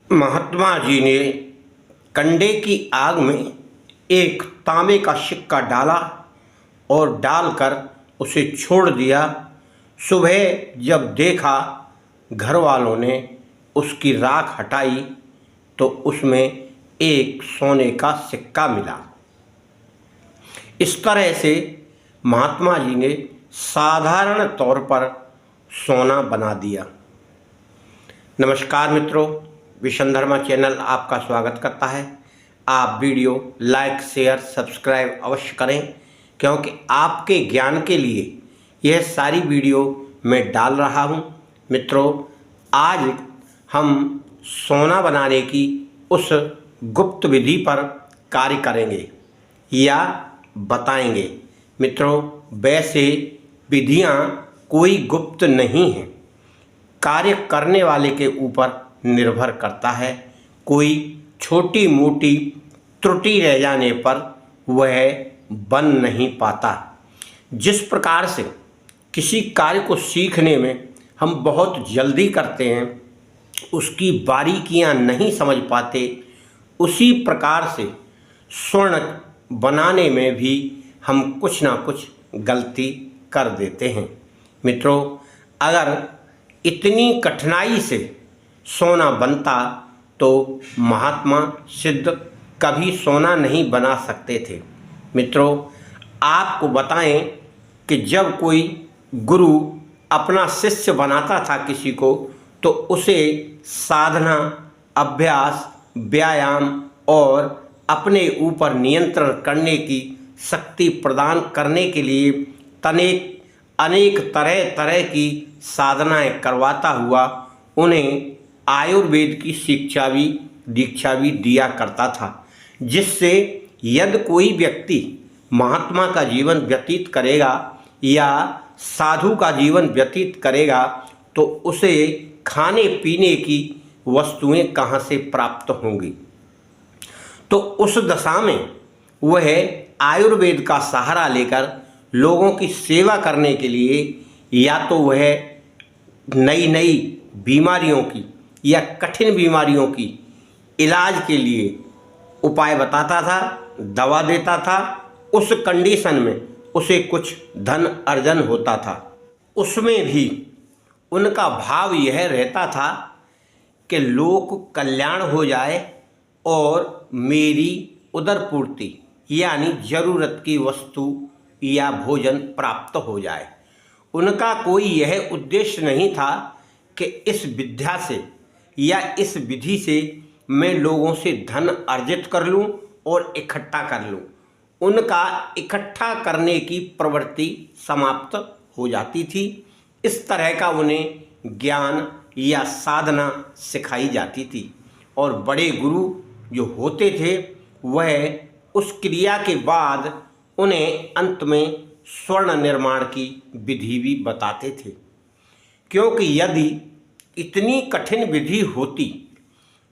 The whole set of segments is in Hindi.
महात्मा जी ने कंडे की आग में एक तांबे का सिक्का डाला और डालकर उसे छोड़ दिया। सुबह जब देखा घर वालों ने उसकी राख हटाई तो उसमें एक सोने का सिक्का मिला। इस तरह से महात्मा जी ने साधारण तौर पर सोना बना दिया। नमस्कार मित्रों, विशंधर्मा चैनल आपका स्वागत करता है। आप वीडियो लाइक शेयर सब्सक्राइब अवश्य करें, क्योंकि आपके ज्ञान के लिए यह सारी वीडियो मैं डाल रहा हूं। मित्रों, आज हम सोना बनाने की उस गुप्त विधि पर कार्य करेंगे या बताएंगे। मित्रों, वैसे विधियां कोई गुप्त नहीं हैं, कार्य करने वाले के ऊपर निर्भर करता है। कोई छोटी मोटी त्रुटि रह जाने पर वह बन नहीं पाता। जिस प्रकार से किसी कार्य को सीखने में हम बहुत जल्दी करते हैं, उसकी बारीकियां नहीं समझ पाते, उसी प्रकार से स्वर्ण बनाने में भी हम कुछ ना कुछ गलती कर देते हैं। मित्रों, अगर इतनी कठिनाई से सोना बनता तो महात्मा सिद्ध कभी सोना नहीं बना सकते थे। मित्रों, आपको बताएं कि जब कोई गुरु अपना शिष्य बनाता था किसी को, तो उसे साधना, अभ्यास, व्यायाम और अपने ऊपर नियंत्रण करने की शक्ति प्रदान करने के लिए अनेक तरह तरह की साधनाएं करवाता हुआ उन्हें आयुर्वेद की दीक्षा भी दिया करता था, जिससे यदि कोई व्यक्ति महात्मा का जीवन व्यतीत करेगा या साधु का जीवन व्यतीत करेगा तो उसे खाने पीने की वस्तुएं कहाँ से प्राप्त होंगी। तो उस दशा में वह आयुर्वेद का सहारा लेकर लोगों की सेवा करने के लिए या तो वह नई नई बीमारियों की या कठिन बीमारियों की इलाज के लिए उपाय बताता था, दवा देता था। उस कंडीशन में उसे कुछ धन अर्जन होता था। उसमें भी उनका भाव यह रहता था कि लोक कल्याण हो जाए और मेरी उदर पूर्ति यानी जरूरत की वस्तु या भोजन प्राप्त हो जाए। उनका कोई यह उद्देश्य नहीं था कि इस विद्या से या इस विधि से मैं लोगों से धन अर्जित कर लूं और इकट्ठा कर लूं। उनका इकट्ठा करने की प्रवृत्ति समाप्त हो जाती थी। इस तरह का उन्हें ज्ञान या साधना सिखाई जाती थी और बड़े गुरु जो होते थे वह उस क्रिया के बाद उन्हें अंत में स्वर्ण निर्माण की विधि भी बताते थे। क्योंकि यदि इतनी कठिन विधि होती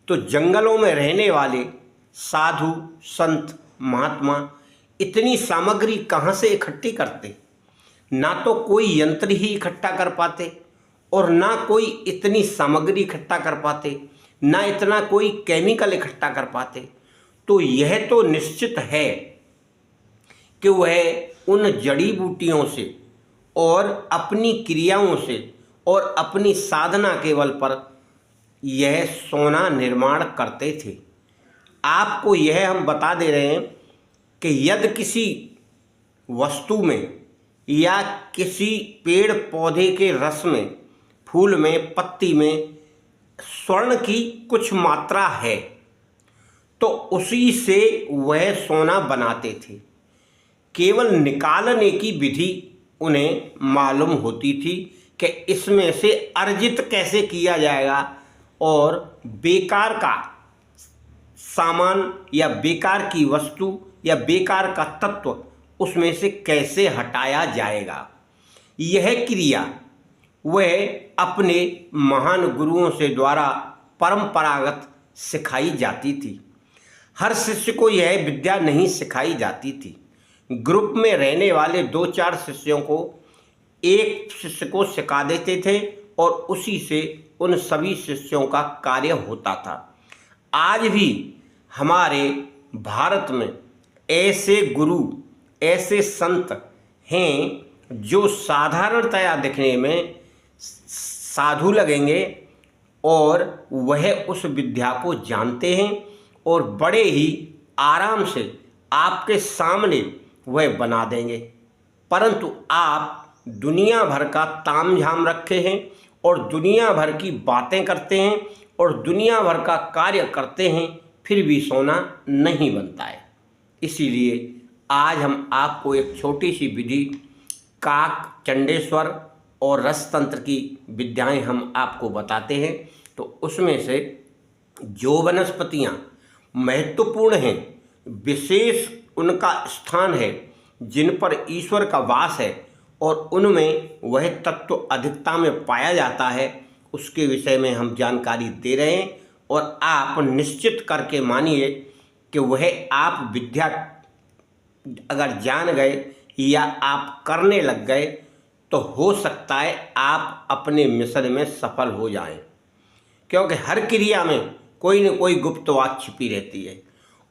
तो जंगलों में रहने वाले साधु संत महात्मा इतनी सामग्री कहाँ से इकट्ठी करते। ना तो कोई यंत्र ही इकट्ठा कर पाते और ना कोई इतनी सामग्री इकट्ठा कर पाते, ना इतना कोई केमिकल इकट्ठा कर पाते। तो यह तो निश्चित है कि वह उन जड़ी बूटियों से और अपनी क्रियाओं से और अपनी साधना के बल पर यह सोना निर्माण करते थे। आपको यह हम बता दे रहे हैं कि यदि किसी वस्तु में या किसी पेड़ पौधे के रस में, फूल में, पत्ती में स्वर्ण की कुछ मात्रा है तो उसी से वह सोना बनाते थे। केवल निकालने की विधि उन्हें मालूम होती थी कि इसमें से अर्जित कैसे किया जाएगा और बेकार का सामान या बेकार की वस्तु या बेकार का तत्व उसमें से कैसे हटाया जाएगा। यह क्रिया वह अपने महान गुरुओं से द्वारा परंपरागत सिखाई जाती थी। हर शिष्य को यह विद्या नहीं सिखाई जाती थी। ग्रुप में रहने वाले 2-4 शिष्यों को एक शिष्य को सिखा देते थे और उसी से उन सभी शिष्यों का कार्य होता था। आज भी हमारे भारत में ऐसे गुरु, ऐसे संत हैं जो साधारणतया दिखने में साधु लगेंगे और वह उस विद्या को जानते हैं और बड़े ही आराम से आपके सामने वह बना देंगे, परंतु आप दुनिया भर का तामझाम रखे हैं और दुनिया भर की बातें करते हैं और दुनिया भर का कार्य करते हैं, फिर भी सोना नहीं बनता है। इसीलिए आज हम आपको एक छोटी सी विधि काक, चंडेश्वर और रसतंत्र की विद्याएं हम आपको बताते हैं। तो उसमें से जो वनस्पतियां महत्वपूर्ण हैं, विशेष उनका स्थान है, जिन पर ईश्वर का वास है और उनमें वह तत्व अधिकता में पाया जाता है, उसके विषय में हम जानकारी दे रहे हैं। और आप निश्चित करके मानिए कि वह आप विद्या अगर जान गए या आप करने लग गए तो हो सकता है आप अपने मिशन में सफल हो जाएं, क्योंकि हर क्रिया में कोई न कोई गुप्त बात छिपी रहती है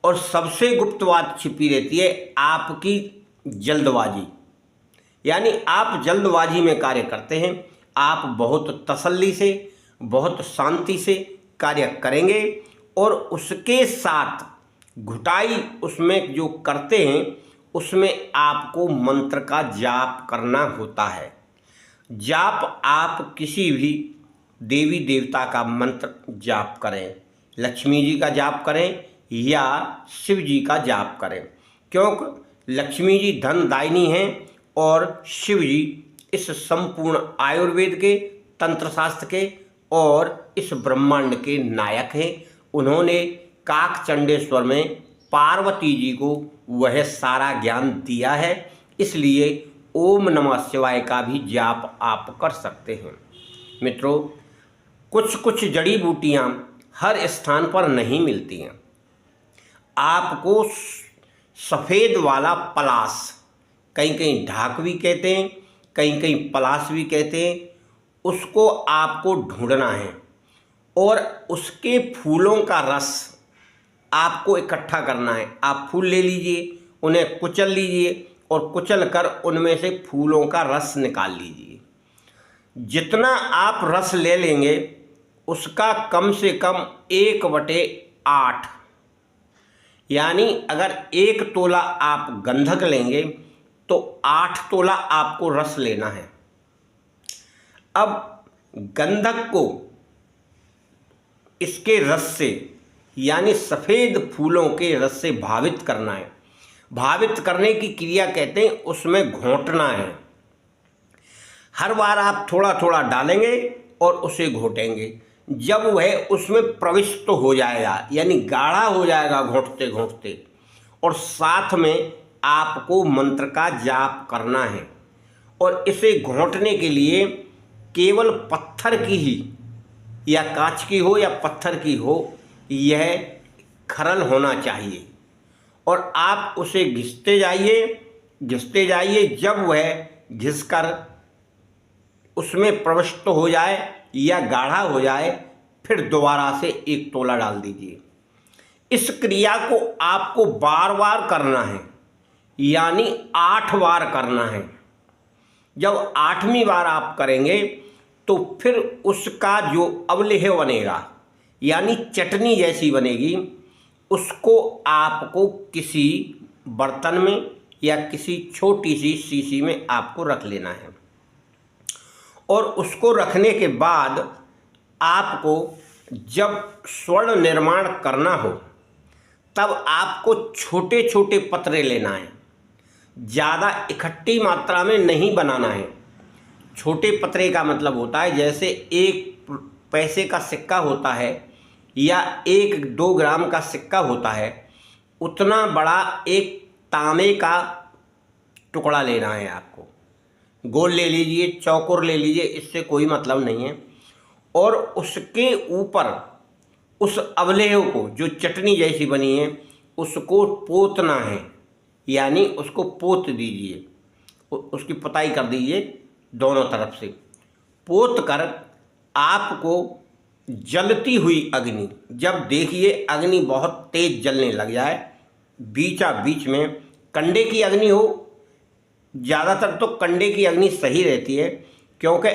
और सबसे गुप्त बात छिपी रहती है आपकी जल्दबाजी। यानी आप जल्दबाजी में कार्य करते हैं। आप बहुत तसल्ली से, बहुत शांति से कार्य करेंगे और उसके साथ घुटाई उसमें जो करते हैं उसमें आपको मंत्र का जाप करना होता है। जाप आप किसी भी देवी देवता का मंत्र जाप करें, लक्ष्मी जी का जाप करें या शिव जी का जाप करें, क्योंकि लक्ष्मी जी धनदायिनी हैं और शिव जी इस संपूर्ण आयुर्वेद के, तंत्र शास्त्र के और इस ब्रह्मांड के नायक हैं। उन्होंने काक चंडेश्वर में पार्वती जी को वह सारा ज्ञान दिया है, इसलिए ओम नमः शिवाय का भी जाप आप कर सकते हैं। मित्रों, कुछ कुछ जड़ी बूटियाँ हर स्थान पर नहीं मिलती हैं। आपको सफ़ेद वाला पलाश, कहीं कहीं ढाक भी कहते हैं, कहीं कहीं पलाश भी कहते हैं, उसको आपको ढूंढना है और उसके फूलों का रस आपको इकट्ठा करना है। आप फूल ले लीजिए, उन्हें कुचल लीजिए और कुचल कर उनमें से फूलों का रस निकाल लीजिए। जितना आप रस ले लेंगे उसका कम से कम 1/8, यानी अगर 1 तोला आप गंधक लेंगे तो 8 तोला आपको रस लेना है। अब गंधक को इसके रस से, यानी सफ़ेद फूलों के रस से भावित करना है। भावित करने की क्रिया कहते हैं, उसमें घोंटना है। हर बार आप थोड़ा थोड़ा डालेंगे और उसे घोटेंगे। जब वह उसमें प्रविष्ट हो जाएगा, यानी गाढ़ा हो जाएगा घोंटते घोंटते, और साथ में आपको मंत्र का जाप करना है। और इसे घोंटने के लिए केवल पत्थर की ही, या कांच की हो या पत्थर की हो, यह खरल होना चाहिए। और आप उसे घिसते जाइए। जब वह घिसकर उसमें प्रविष्ट हो जाए या गाढ़ा हो जाए, फिर दोबारा से 1 तोला डाल दीजिए। इस क्रिया को आपको बार बार करना है, यानी 8 बार करना है। जब 8वीं बार आप करेंगे तो फिर उसका जो अवलेह बनेगा, यानी चटनी जैसी बनेगी, उसको आपको किसी बर्तन में या किसी छोटी सी शीशी में आपको रख लेना है। और उसको रखने के बाद आपको जब स्वर्ण निर्माण करना हो तब आपको छोटे छोटे पतरे लेना है। ज़्यादा इकट्ठी मात्रा में नहीं बनाना है। छोटे पतरे का मतलब होता है जैसे 1 पैसे का सिक्का होता है या 1-2 ग्राम का सिक्का होता है, उतना बड़ा एक तांबे का टुकड़ा लेना है आपको। गोल ले लीजिए, चौकोर ले लीजिए, इससे कोई मतलब नहीं है। और उसके ऊपर उस अवलेह को, जो चटनी जैसी बनी है, उसको पोतना है, यानी उसको पोत दीजिए, उसकी पुताई कर दीजिए दोनों तरफ से। पोत कर आपको जलती हुई अग्नि, जब देखिए अग्नि बहुत तेज जलने लग जाए, बीचा बीच में कंडे की अग्नि हो, ज़्यादातर तो कंडे की अग्नि सही रहती है क्योंकि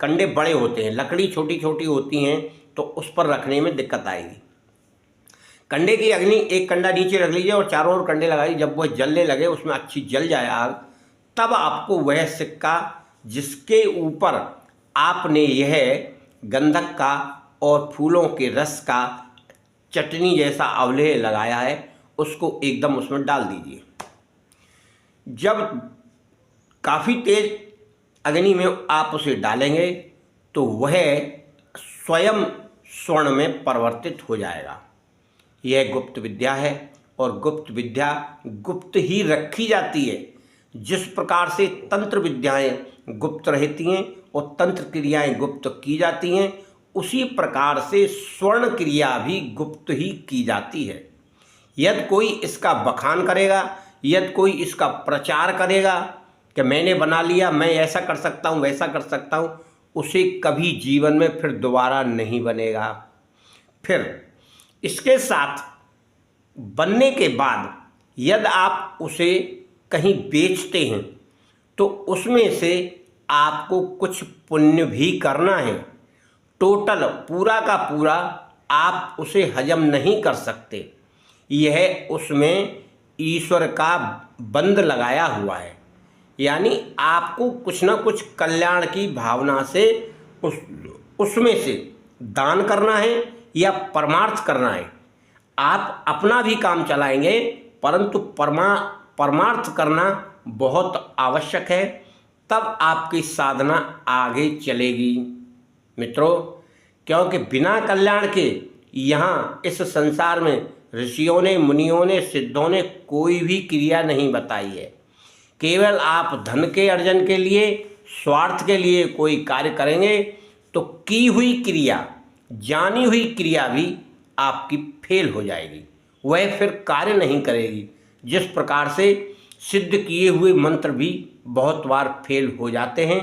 कंडे बड़े होते हैं, लकड़ी छोटी छोटी होती हैं तो उस पर रखने में दिक्कत आएगी। कंडे की अग्नि, एक कंडा नीचे रख लीजिए और चारों ओर कंडे लगाइए, जब वह जलने लगे, उसमें अच्छी जल जाए आग, तब आपको वह सिक्का जिसके ऊपर आपने यह गंधक का और फूलों के रस का चटनी जैसा अवलेह लगाया है उसको एकदम उसमें डाल दीजिए। जब काफ़ी तेज अग्नि में आप उसे डालेंगे तो वह स्वयं स्वर्ण में परिवर्तित हो जाएगा। यह गुप्त विद्या है और गुप्त विद्या गुप्त ही रखी जाती है। जिस प्रकार से तंत्र विद्याएं गुप्त रहती हैं और तंत्र क्रियाएं गुप्त की जाती हैं, उसी प्रकार से स्वर्ण क्रिया भी गुप्त ही की जाती है। यदि कोई इसका बखान करेगा, यदि कोई इसका प्रचार करेगा कि मैंने बना लिया, मैं ऐसा कर सकता हूँ, वैसा कर सकता हूँ, उसे कभी जीवन में फिर दोबारा नहीं बनेगा। फिर इसके साथ बनने के बाद यदि आप उसे कहीं बेचते हैं तो उसमें से आपको कुछ पुण्य भी करना है। टोटल पूरा का पूरा आप उसे हजम नहीं कर सकते, यह उसमें ईश्वर का बंद लगाया हुआ है। यानी आपको कुछ ना कुछ कल्याण की भावना से उसमें से दान करना है या परमार्थ करना है। आप अपना भी काम चलाएंगे परंतु परमार्थ करना बहुत आवश्यक है, तब आपकी साधना आगे चलेगी मित्रों। क्योंकि बिना कल्याण के यहाँ इस संसार में ऋषियों ने, मुनियों ने, सिद्धों ने कोई भी क्रिया नहीं बताई है। केवल आप धन के अर्जन के लिए, स्वार्थ के लिए कोई कार्य करेंगे तो की हुई क्रिया, जानी हुई क्रिया भी आपकी फेल हो जाएगी, वह फिर कार्य नहीं करेगी। जिस प्रकार से सिद्ध किए हुए मंत्र भी बहुत बार फेल हो जाते हैं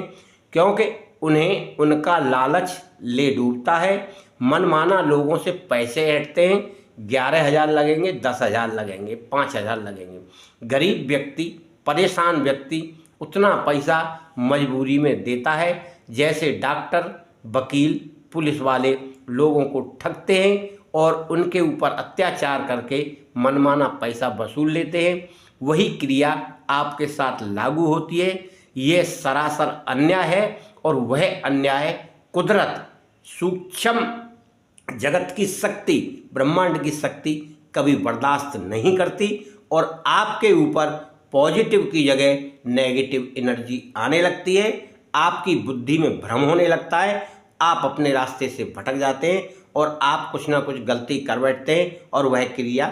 क्योंकि उन्हें उनका लालच ले डूबता है। मनमाना लोगों से पैसे ऐंठते हैं, 11,000 लगेंगे, 10,000 लगेंगे, 5,000 लगेंगे। गरीब व्यक्ति, परेशान व्यक्ति उतना पैसा मजबूरी में देता है, जैसे डॉक्टर, वकील, पुलिस वाले लोगों को ठगते हैं और उनके ऊपर अत्याचार करके मनमाना पैसा वसूल लेते हैं। वही क्रिया आपके साथ लागू होती है। ये सरासर अन्याय है और वह अन्याय कुदरत, सूक्ष्म जगत की शक्ति, ब्रह्मांड की शक्ति कभी बर्दाश्त नहीं करती और आपके ऊपर पॉजिटिव की जगह नेगेटिव एनर्जी आने लगती है। आपकी बुद्धि में भ्रम होने लगता है, आप अपने रास्ते से भटक जाते हैं और आप कुछ ना कुछ गलती कर बैठते हैं और वह क्रिया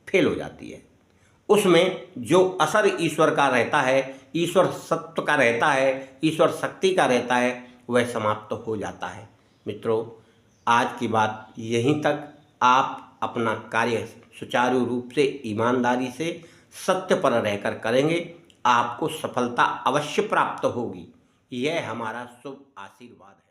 फेल हो जाती है। उसमें जो असर ईश्वर का रहता है, ईश्वर सत्व का रहता है, ईश्वर शक्ति का रहता है, वह समाप्त हो जाता है। मित्रों, आज की बात यहीं तक। आप अपना कार्य सुचारू रूप से, ईमानदारी से, सत्य पर रहकर करेंगे, आपको सफलता अवश्य प्राप्त होगी। यह हमारा शुभ आशीर्वाद है।